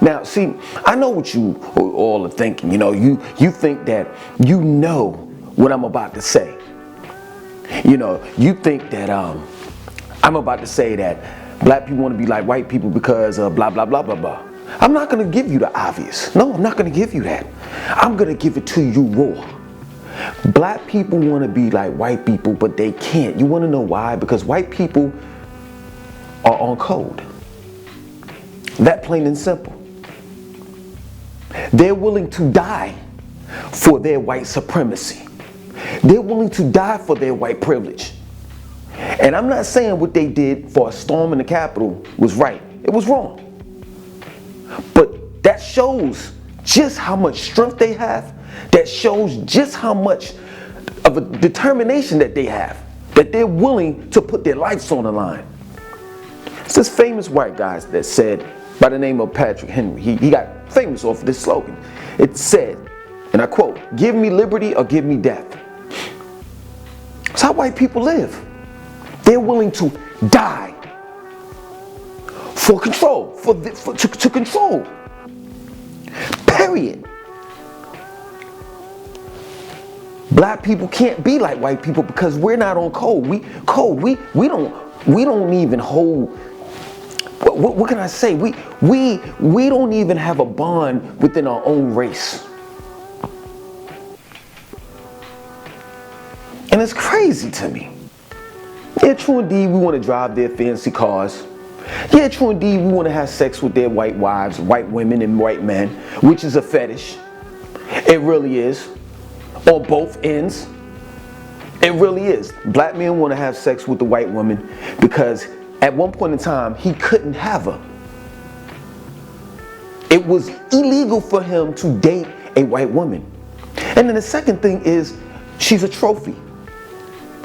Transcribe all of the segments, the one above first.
Now, see, I know what you all are thinking. You know, you think that you know what I'm about to say. You know, you think that I'm about to say that black people want to be like white people because of blah, blah, blah, blah, blah. I'm not going to give you the obvious. No, I'm not going to give you that. I'm going to give it to you raw. Black people want to be like white people, but they can't. You want to know why? Because white people are on code. That plain and simple. They're willing to die for their white supremacy. They're willing to die for their white privilege. And I'm not saying what they did for a storm in the Capitol was right. It was wrong. But that shows just how much strength they have. That shows just how much of a determination that they have. That they're willing to put their lives on the line. It's this famous white guy that said, by the name of Patrick Henry, he got famous off of this slogan. It said, and I quote, "Give me liberty or give me death." That's how white people live. They're willing to die for control, to control. Period. Black people can't be like white people because we're not on code. We don't even hold. What can I say? We don't even have a bond within our own race. And it's crazy to me. Yeah, true indeed, we want to drive their fancy cars. Yeah, true indeed, we want to have sex with their white wives, white women and white men, which is a fetish. It really is. On both ends. It really is. Black men want to have sex with the white woman because at one point in time, he couldn't have her. It was illegal for him to date a white woman. And then the second thing is, she's a trophy.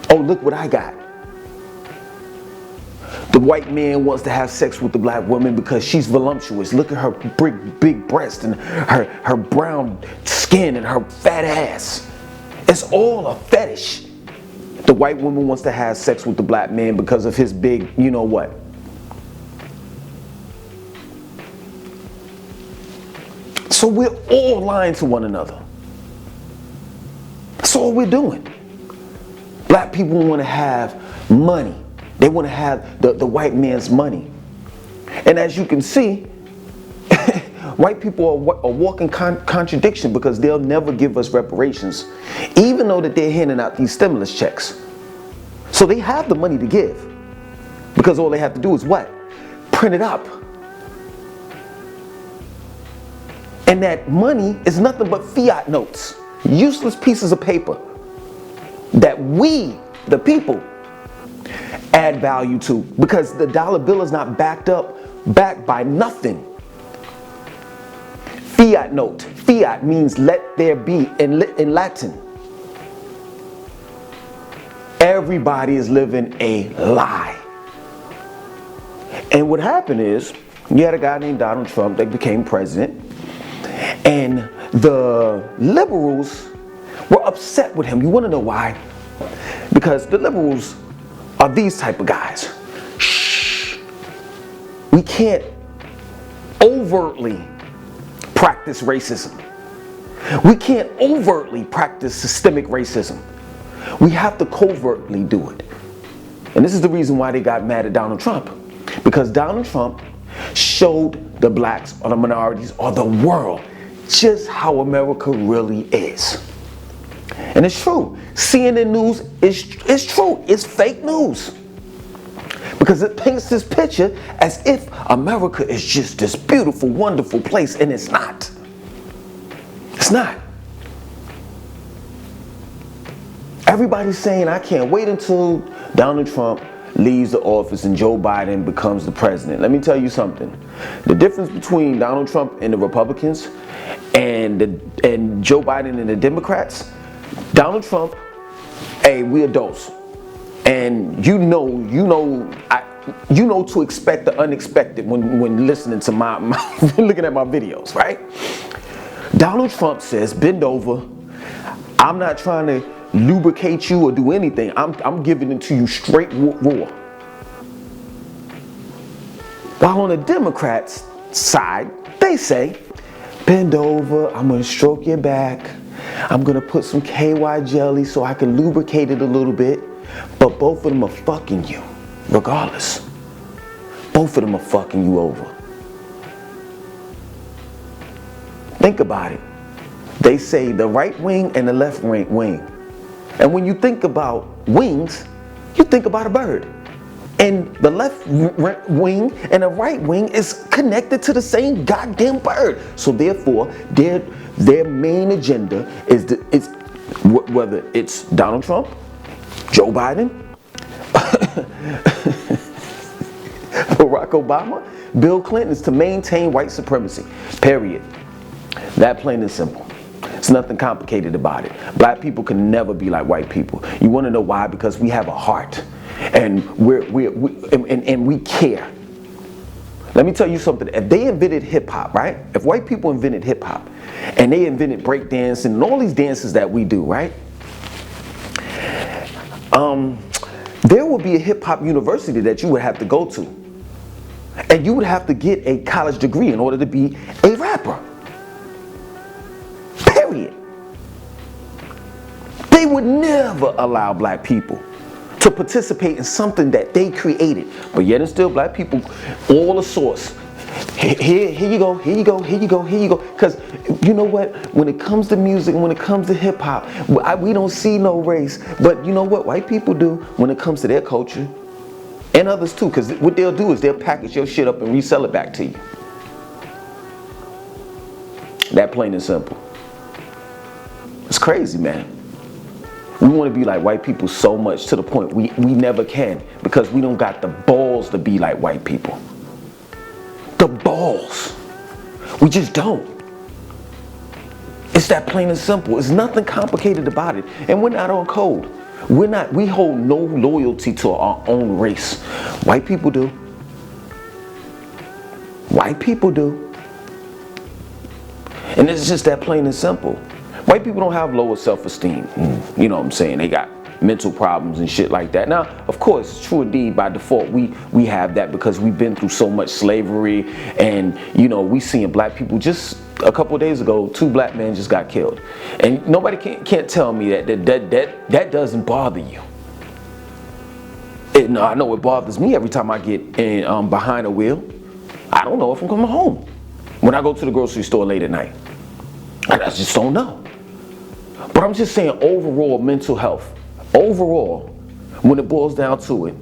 Oh, look what I got. The white man wants to have sex with the black woman because she's voluptuous. Look at her big breast and her brown skin and her fat ass. It's all a fetish. The white woman wants to have sex with the black man because of his big, you know what. So we're all lying to one another. That's all we're doing. Black people want to have money. They want to have the white man's money. And as you can see, white people are walking contradiction because they'll never give us reparations, even though that they're handing out these stimulus checks. So they have the money to give because all they have to do is what? Print it up. And that money is nothing but fiat notes, useless pieces of paper that we, the people, add value to, because the dollar bill is not backed by nothing. Fiat note. Fiat means let there be in Latin. Everybody is living a lie. And what happened is, you had a guy named Donald Trump that became president, and the liberals were upset with him. You want to know why? Because the liberals are these type of guys. Shh. We can't overtly practice racism. We can't overtly practice systemic racism. We have to covertly do it. And this is the reason why they got mad at Donald Trump. Because Donald Trump showed the blacks or the minorities or the world just how America really is. And it's true. CNN News is true. It's fake news. Because it paints this picture as if America is just this beautiful, wonderful place, and it's not. It's not. Everybody's saying, I can't wait until Donald Trump leaves the office and Joe Biden becomes the president. Let me tell you something. The difference between Donald Trump and the Republicans and Joe Biden and the Democrats, Donald Trump, hey, we adults. And you know to expect the unexpected when listening to my looking at my videos, right? Donald Trump says, bend over. I'm not trying to lubricate you or do anything. I'm giving it to you straight raw. While on the Democrats, side, they say, bend over, I'm gonna stroke your back, I'm gonna put some KY jelly so I can lubricate it a little bit, but both of them are fucking you, regardless. Both of them are fucking you over. Think about it. They say the right wing and the left wing. And when you think about wings, you think about a bird. And the left wing and the right wing is connected to the same goddamn bird. So therefore, their main agenda is whether it's Donald Trump, Joe Biden, Barack Obama, Bill Clinton, is to maintain white supremacy. Period. That plain and simple. It's nothing complicated about it. Black people can never be like white people. You want to know why? Because we have a heart, and we care. Let me tell you something. If they invented hip hop, right? If white people invented hip hop, and they invented break dancing and all these dances that we do, right? There would be a hip hop university that you would have to go to, and you would have to get a college degree in order to be a rapper. Period. They would never allow black people to participate in something that they created. But yet and still, black people, all the source. Here you go, here you go, here you go, here you go. Because you know what? When it comes to music, when it comes to hip hop, we don't see no race. But you know what white people do when it comes to their culture? And others too. Because what they'll do is they'll package your shit up and resell it back to you. That plain and simple. It's crazy, man. We want to be like white people so much to the point we never can, because we don't got the balls to be like white people. The balls. We just don't. It's that plain and simple. It's nothing complicated about it. And we're not on code. We hold no loyalty to our own race. White people do. White people do. And it's just that plain and simple. White people don't have lower self-esteem. You know what I'm saying? They got mental problems and shit like that. Now, of course, true indeed, by default, we have that because we've been through so much slavery, and you know, we seeing black people. Just a couple of days ago, 2 black men just got killed, and nobody can't tell me that doesn't bother you. No, I know it bothers me every time I get in behind a wheel. I don't know if I'm coming home when I go to the grocery store late at night. I just don't know. But I'm just saying, overall mental health, overall, when it boils down to it,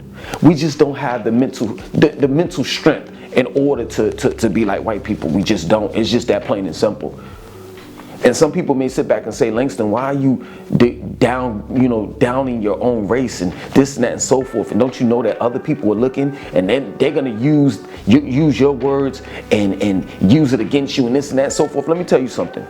we just don't have the mental strength in order to be like white people. We just don't. It's just that plain and simple. And some people may sit back and say, Langston, why are you downing your own race and this and that and so forth? And don't you know that other people are looking, and then they're gonna use your words and use it against you and this and that and so forth? Let me tell you something.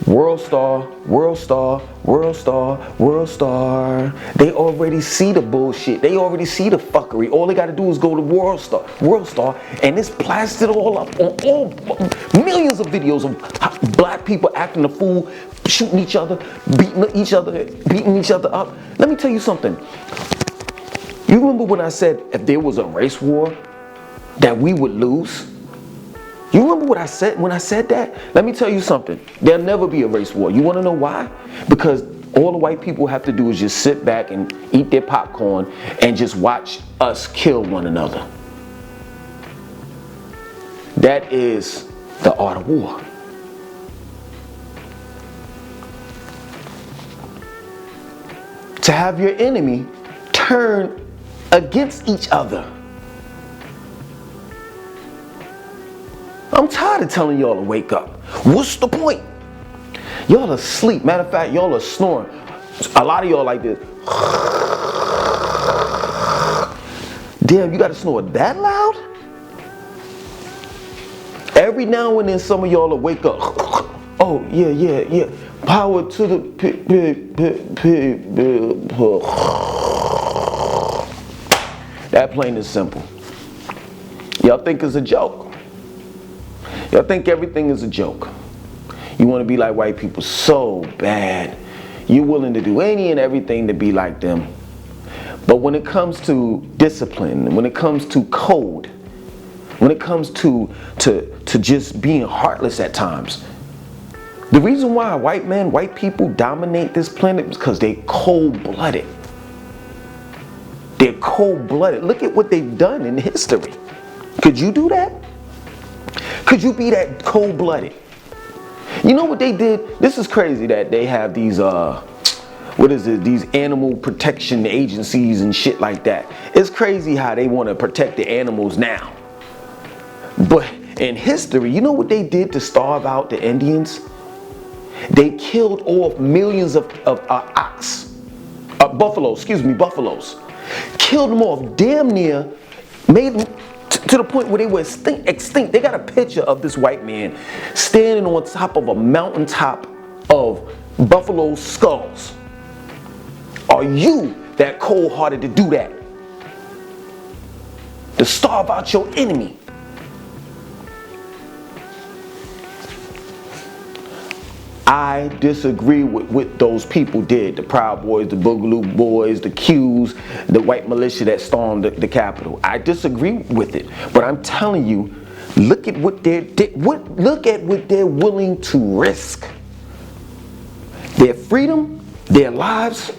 World star, world star, world star, world star. They already see the bullshit. They already see the fuckery. All they gotta do is go to world star, and it's plastered all up on all millions of videos of black people acting a fool, shooting each other, beating each other up. Let me tell you something. You remember when I said if there was a race war that we would lose? You remember what I said when I said that? Let me tell you something. There'll never be a race war. You want to know why? Because all the white people have to do is just sit back and eat their popcorn and just watch us kill one another. That is the art of war. To have your enemy turn against each other. I'm tired of telling y'all to wake up. What's the point? Y'all asleep. Matter of fact, y'all are snoring. A lot of y'all like this. Damn, you gotta snore that loud? Every now and then some of y'all will wake up. Oh, yeah. Power to the That plain and simple. Y'all think it's a joke. Y'all think everything is a joke. You want to be like white people so bad. You're willing to do any and everything to be like them. But when it comes to discipline, when it comes to code, when it comes to just being heartless at times. The reason why white people dominate this planet is because they're cold-blooded. They're cold-blooded. Look at what they've done in history. Could you do that? Could you be that cold-blooded? You know what they did? This is crazy that they have these these animal protection agencies and shit like that. It's crazy how they want to protect the animals now. But in history, you know what they did to starve out the Indians? They killed off millions of buffaloes. Killed them off, damn near made them to the point where they were extinct. They got a picture of this white man standing on top of a mountaintop of buffalo skulls. Are you that cold-hearted to do that? To starve out your enemy? I disagree with what those people did. The Proud Boys, the Boogaloo Boys, the Qs, the white militia that stormed the Capitol. I disagree with it. But I'm telling you, look at what they're willing to risk. Their freedom, their lives,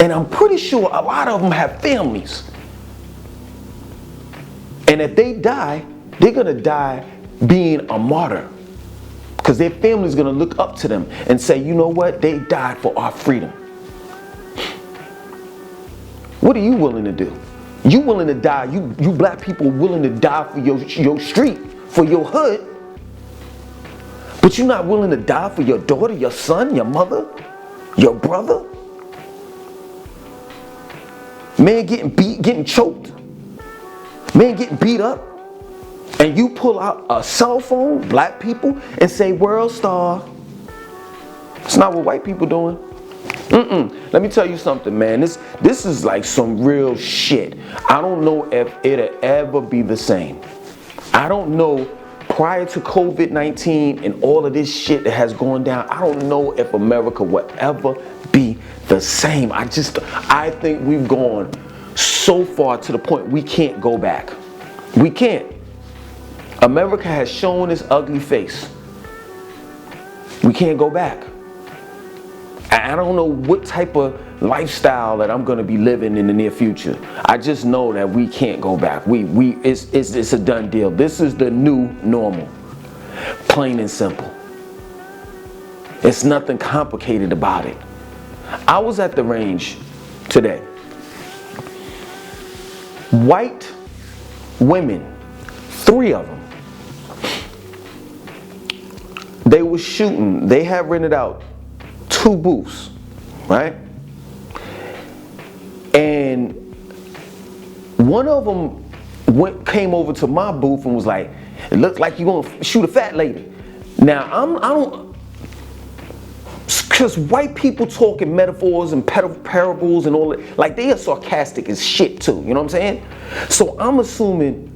and I'm pretty sure a lot of them have families. And if they die, they're gonna die being a martyr. Because their family's gonna look up to them and say, you know what? They died for our freedom. What are you willing to do? You willing to die? You black people willing to die for your street, for your hood, but you're not willing to die for your daughter, your son, your mother, your brother? Man getting beat, getting choked. Man getting beat up. And you pull out a cell phone, black people, and say, World Star. It's not what white people doing. Let me tell you something, man. This is like some real shit. I don't know if it'll ever be the same. I don't know, prior to COVID-19 and all of this shit that has gone down, I don't know if America will ever be the same. I think we've gone so far to the point we can't go back. We can't. America has shown its ugly face. We can't go back. I don't know what type of lifestyle that I'm going to be living in the near future. I just know that we can't go back. It's a done deal. This is the new normal. Plain and simple. It's nothing complicated about it. I was at the range today. White women, 3 of them. They were shooting. They had rented out 2 booths, right? And one of them came over to my booth and was like, "It looks like you're gonna shoot a fat lady." Now I don't, because white people talk in metaphors and parables and all that, like they are sarcastic as shit too. You know what I'm saying? So I'm assuming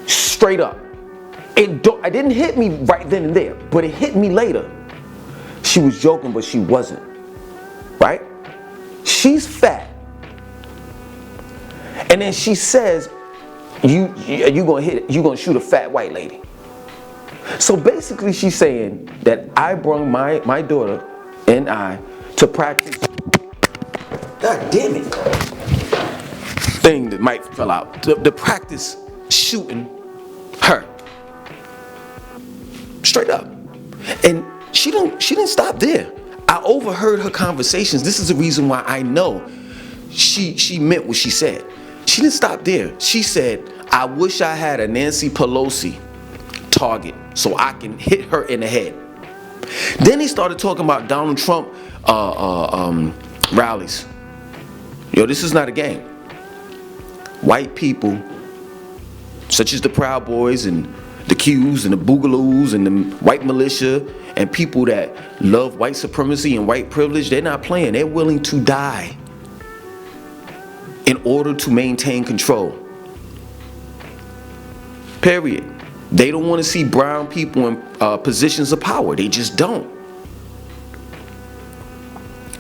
straight up. It didn't hit me right then and there, but it hit me later. She was joking, but she wasn't. Right? She's fat. And then she says, you gonna shoot a fat white lady. So basically she's saying that I brought my daughter and I to practice. God damn it. Thing that might fell out. To practice shooting her. Straight up. And she didn't stop there. I overheard her conversations. This is the reason why I know she meant what she said. She didn't stop there. She said, I wish I had a Nancy Pelosi target so I can hit her in the head. Then he started talking about Donald Trump rallies. Yo, this is not a game. White people, such as the Proud Boys and the Qs and the Boogaloos and the white militia and people that love white supremacy and white privilege, they're not playing. They're willing to die in order to maintain control. Period. They don't want to see brown people in positions of power. They just don't.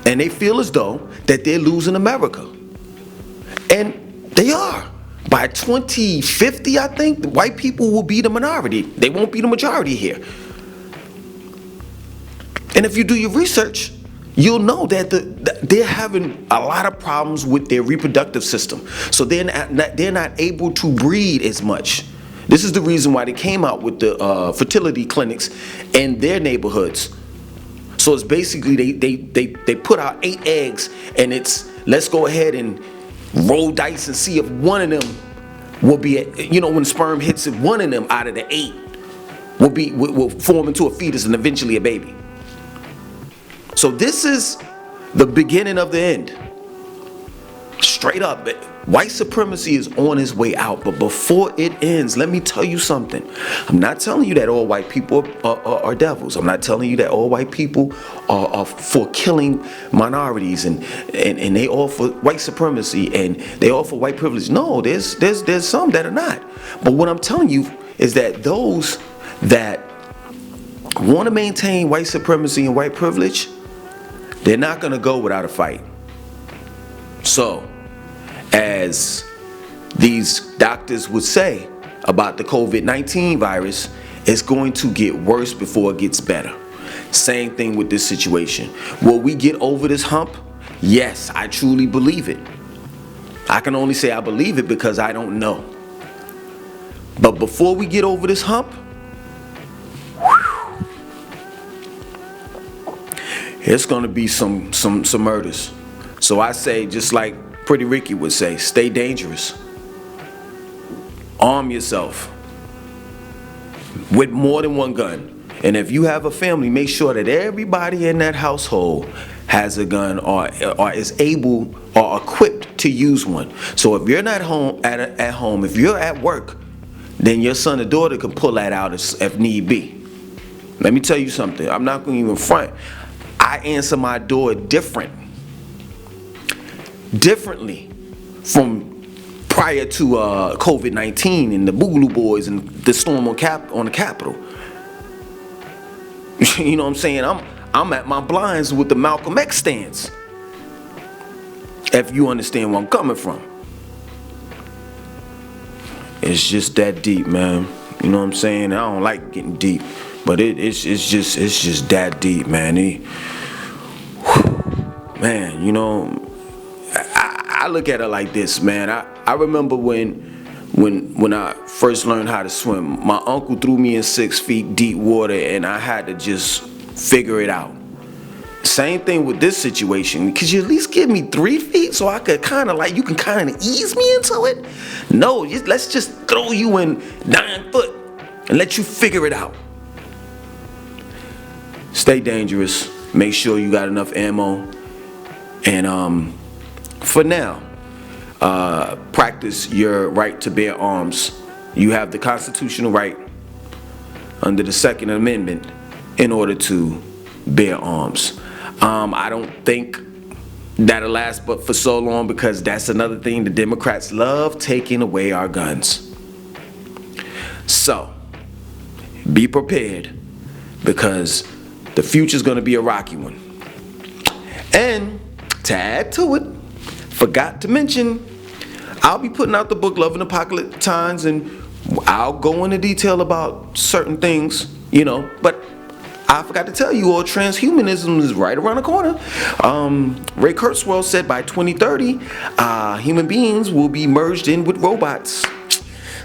And they feel as though that they're losing America. And they are. by 2050, I think, white people will be the minority. They won't be the majority here. And if you do your research, you'll know that they're having a lot of problems with their reproductive system. So they're not able to breed as much. This is the reason why they came out with the fertility clinics in their neighborhoods. So it's basically they put out 8 eggs, and it's let's go ahead and roll dice and see if one of them will be, when sperm hits it, one of them out of the 8 will form into a fetus and eventually a baby. So this is the beginning of the end. Straight up, white supremacy is on its way out. But before it ends, let me tell you something. I'm not telling you that all white people are devils. I'm not telling you that all white people are for killing minorities and they all for white supremacy and they all for white privilege. No, there's some that are not. But what I'm telling you is that those that want to maintain white supremacy and white privilege, they're not going to go without a fight. So, as these doctors would say about the COVID-19 virus, it's going to get worse before it gets better. Same thing with this situation. Will we get over this hump? Yes, I truly believe it. I can only say I believe it because I don't know. But before we get over this hump, it's going to be some murders. So I say, just like Pretty Ricky would say, stay dangerous. Arm yourself with more than one gun. And if you have a family, make sure that everybody in that household has a gun or is able or equipped to use one. So if you're not home at home, if you're at work, then your son or daughter can pull that out if need be. Let me tell you something. I'm not going to even front. I answer my door differently from prior to COVID-19 and the Boogaloo Boys and the storm on the Capitol. You know what I'm saying? I'm at my blinds with the Malcolm X stance. If you understand where I'm coming from. It's just that deep, man. You know what I'm saying? I don't like getting deep, but it's just that deep, man. Man, I look at it like this, man. I remember when I first learned how to swim, my uncle threw me in 6 feet deep water and I had to just figure it out. Same thing with this situation. Could you at least give me 3 feet so I could you can kind of ease me into it? No, let's just throw you in 9 foot and let you figure it out. Stay dangerous. Make sure you got enough ammo. And for now, practice your right to bear arms. You have the constitutional right under the Second Amendment in order to bear arms. I don't think that'll last but for so long, because that's another thing. The Democrats love taking away our guns. So, be prepared, because the future's going to be a rocky one. And to add to it, forgot to mention, I'll be putting out the book Love in Apocalyptic Times, and I'll go into detail about certain things, but I forgot to tell you all, transhumanism is right around the corner. Ray Kurzweil said by 2030, human beings will be merged in with robots.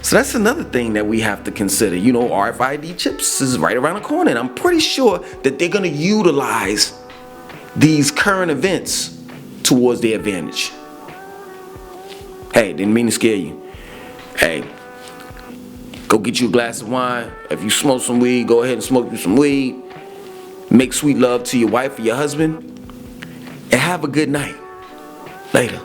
So that's another thing that we have to consider. RFID chips is right around the corner, and I'm pretty sure that they're going to utilize these current events towards their advantage. Hey, didn't mean to scare you. Hey, go get you a glass of wine. If you smoke some weed, go ahead and smoke you some weed. Make sweet love to your wife or your husband, and have a good night. Later.